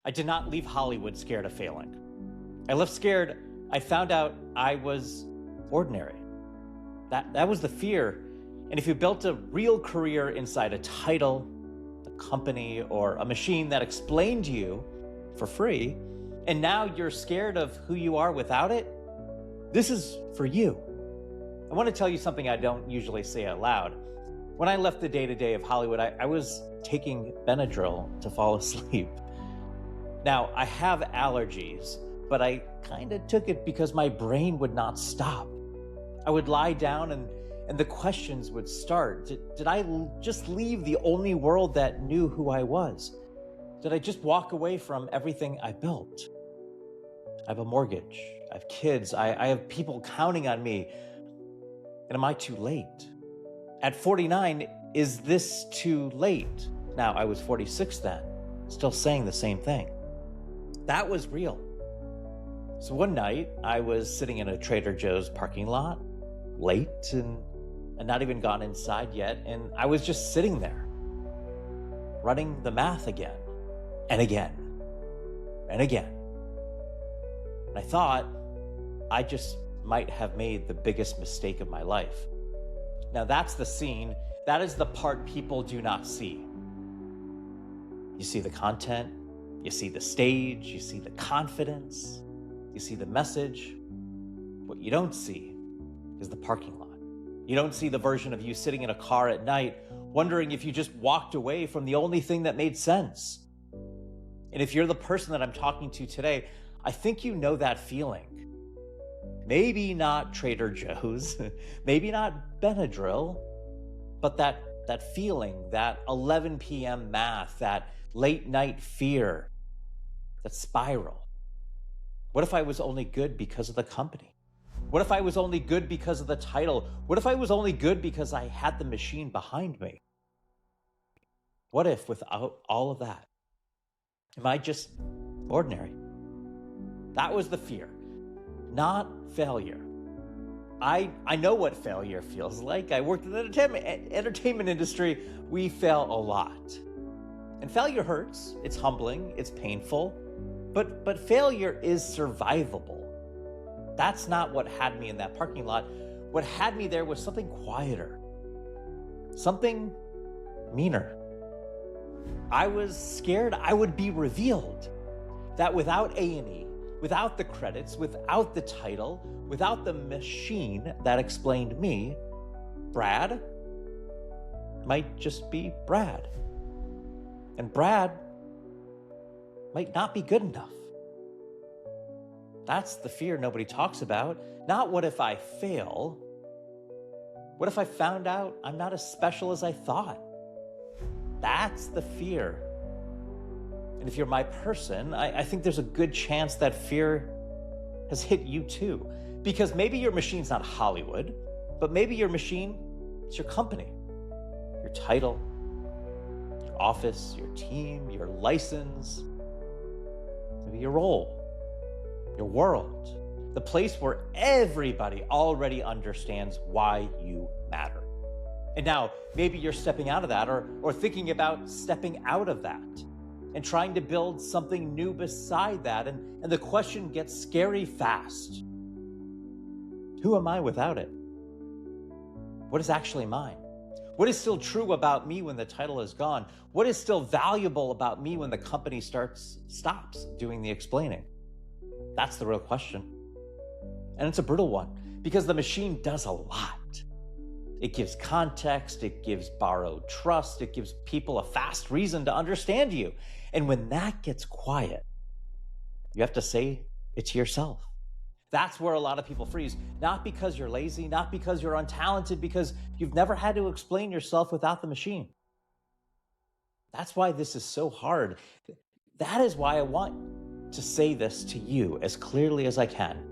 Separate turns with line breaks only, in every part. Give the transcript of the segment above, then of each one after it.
I did not leave Hollywood scared of failing. I left scared. I found out I was ordinary. That was the fear. And if you built a real career inside a title, a company, or a machine that explained you for free, and now you're scared of who you are without it, this is for you. I want to tell you something I don't usually say out loud. When I left the day-to-day of Hollywood, I was taking Benadryl to fall asleep. Now, I have allergies, but I kind of took it because my brain would not stop. I would lie down and the questions would start. Did I just leave the only world that knew who I was? Did I just walk away from everything I built? I have a mortgage, I have kids, I have people counting on me. And am I too late? At 49, is this too late? Now, I was 46 then, still saying the same thing. That was real. So one night, I was sitting in a Trader Joe's parking lot, late and not even gone inside yet, and I was just sitting there, running the math again, and again, and again. And I thought I just might have made the biggest mistake of my life. Now that's the scene. That is the part people do not see. You see the content, you see the stage, you see the confidence, you see the message. What you don't see is the parking lot. You don't see the version of you sitting in a car at night, wondering if you just walked away from the only thing that made sense. And if you're the person that I'm talking to today, I think you know that feeling. Maybe not Trader Joe's, maybe not Benadryl, but that feeling, that 11 p.m. math, that late night fear, that spiral. What if I was only good because of the company? What if I was only good because of the title? What if I was only good because I had the machine behind me? What if without all of that, am I just ordinary? That was the fear, not failure. I know what failure feels like. I worked in the entertainment industry. We fail a lot. And failure hurts. It's humbling. It's painful. But failure is survivable. That's not what had me in that parking lot. What had me there was something quieter, something meaner. I was scared I would be revealed, that without A&E, without the credits, without the title, without the machine that explained me, Brad might just be Brad. And Brad might not be good enough. That's the fear nobody talks about. Not what if I fail? What if I found out I'm not as special as I thought? That's the fear. And if you're my person, I think there's a good chance that fear has hit you too. Because maybe your machine's not Hollywood, but maybe your machine is your company, your title, your office, your team, your license, maybe your role, your world, the place where everybody already understands why you matter. And now maybe you're stepping out of that or thinking about stepping out of that and trying to build something new beside that. And the question gets scary fast. Who am I without it? What is actually mine? What is still true about me when the title is gone? What is still valuable about me when the company stops doing the explaining? That's the real question. And it's a brutal one because the machine does a lot. It gives context, it gives borrowed trust, it gives people a fast reason to understand you. And when that gets quiet, you have to say it to yourself. That's where a lot of people freeze, not because you're lazy, not because you're untalented, because you've never had to explain yourself without the machine. That's why this is so hard. That is why I want to say this to you as clearly as I can.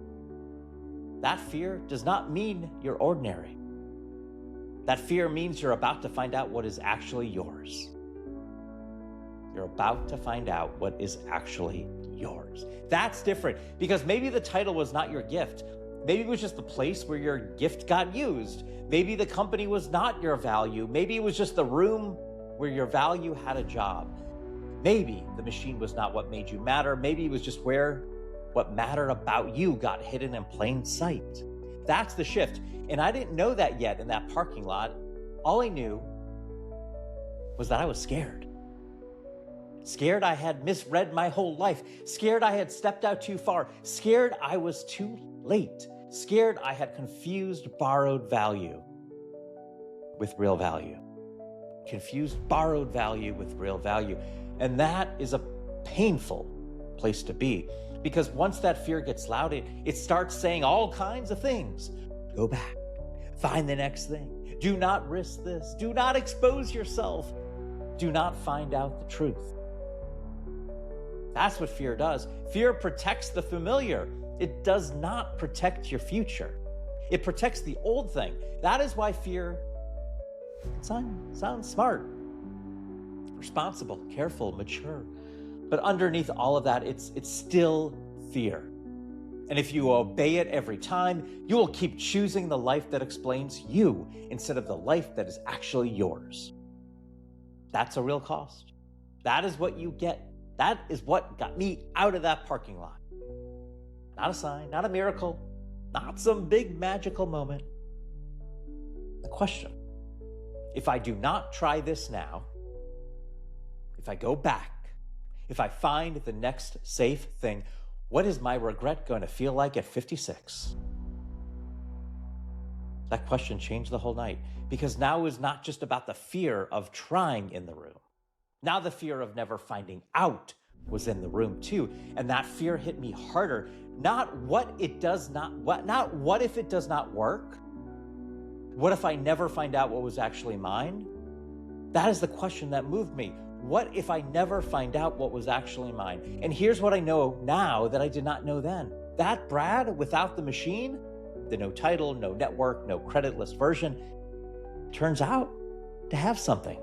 That fear does not mean you're ordinary. That fear means you're about to find out what is actually yours. You're about to find out what is actually yours. That's different because maybe the title was not your gift. Maybe it was just the place where your gift got used. Maybe the company was not your value. Maybe it was just the room where your value had a job. Maybe the machine was not what made you matter. Maybe it was just where what mattered about you got hidden in plain sight. That's the shift. And I didn't know that yet in that parking lot. All I knew was that I was scared. Scared I had misread my whole life. Scared I had stepped out too far. Scared I was too late. Scared I had confused borrowed value with real value. Confused borrowed value with real value. And that is a painful place to be, because once that fear gets loud, it starts saying all kinds of things. Go back. Find the next thing. Do not risk this. Do not expose yourself. Do not find out the truth. That's what fear does. Fear protects the familiar. It does not protect your future. It protects the old thing. That is why fear sounds smart, responsible, careful, mature. But underneath all of that, it's still fear. And if you obey it every time, you will keep choosing the life that explains you instead of the life that is actually yours. That's a real cost. That is what you get. That is what got me out of that parking lot. Not a sign, not a miracle, not some big magical moment. The question: if I do not try this now, if I go back, if I find the next safe thing, what is my regret going to feel like at 56? That question changed the whole night, because now it was not just about the fear of trying in the room. Now the fear of never finding out was in the room too. And that fear hit me harder. Not what if it does not work? What if I never find out what was actually mine? That is the question that moved me. What if I never find out what was actually mine? And here's what I know now that I did not know then. That Brad without the machine, the no title, no network, no credit list version, turns out to have something.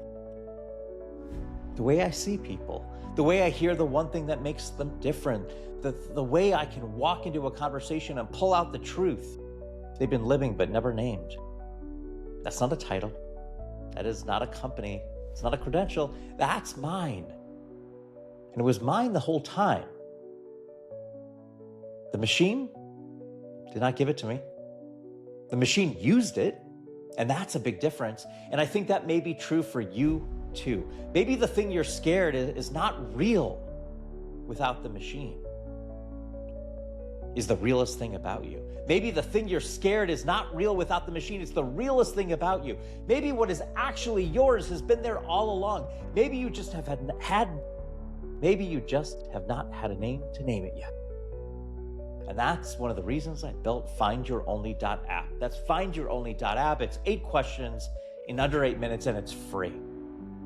The way I see people, the way I hear the one thing that makes them different, the way I can walk into a conversation and pull out the truth they've been living but never named. That's not a title. That is not a company. It's not a credential. That's mine. And it was mine the whole time. The machine did not give it to me. The machine used it, and that's a big difference. And I think that may be true for you too. Maybe the thing you're scared is not real without the machine. Is the realest thing about you. Maybe the thing you're scared is not real without the machine. It's the realest thing about you. Maybe what is actually yours has been there all along. Maybe you just have not had a name to name it yet. And that's one of the reasons I built findyouronly.app. That's findyouronly.app. It's 8 questions in under 8 minutes, and it's free.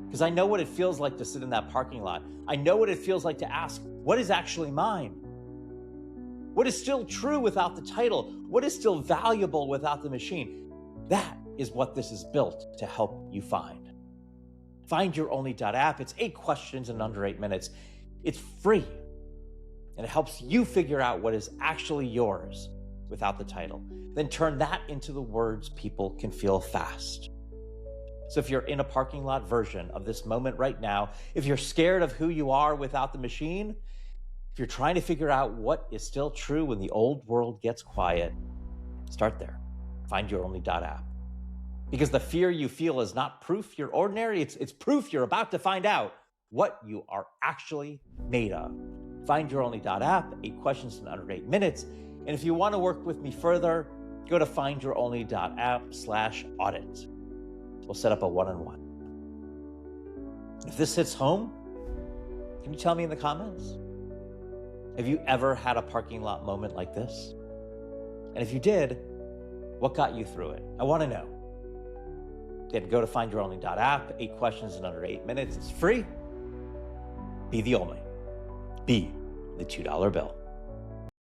Because I know what it feels like to sit in that parking lot. I know what it feels like to ask, what is actually mine? What is still true without the title? What is still valuable without the machine? That is what this is built to help you find. Findyouronly.app. It's 8 questions in under 8 minutes. It's free. And it helps you figure out what is actually yours without the title. Then turn that into the words people can feel fast. So if you're in a parking lot version of this moment right now, if you're scared of who you are without the machine, if you're trying to figure out what is still true when the old world gets quiet, start there. Findyouronly.app. Because the fear you feel is not proof you're ordinary. It's proof you're about to find out what you are actually made of. Findyouronly.app, 8 questions in under 8 minutes. And if you want to work with me further, go to findyouronly.app/audit. We'll set up a one-on-one. If this hits home, can you tell me in the comments? Have you ever had a parking lot moment like this? And if you did, what got you through it? I want to know. Then go to findyouronly.app, 8 questions in under 8 minutes. It's free. Be the only. Be the $2 bill.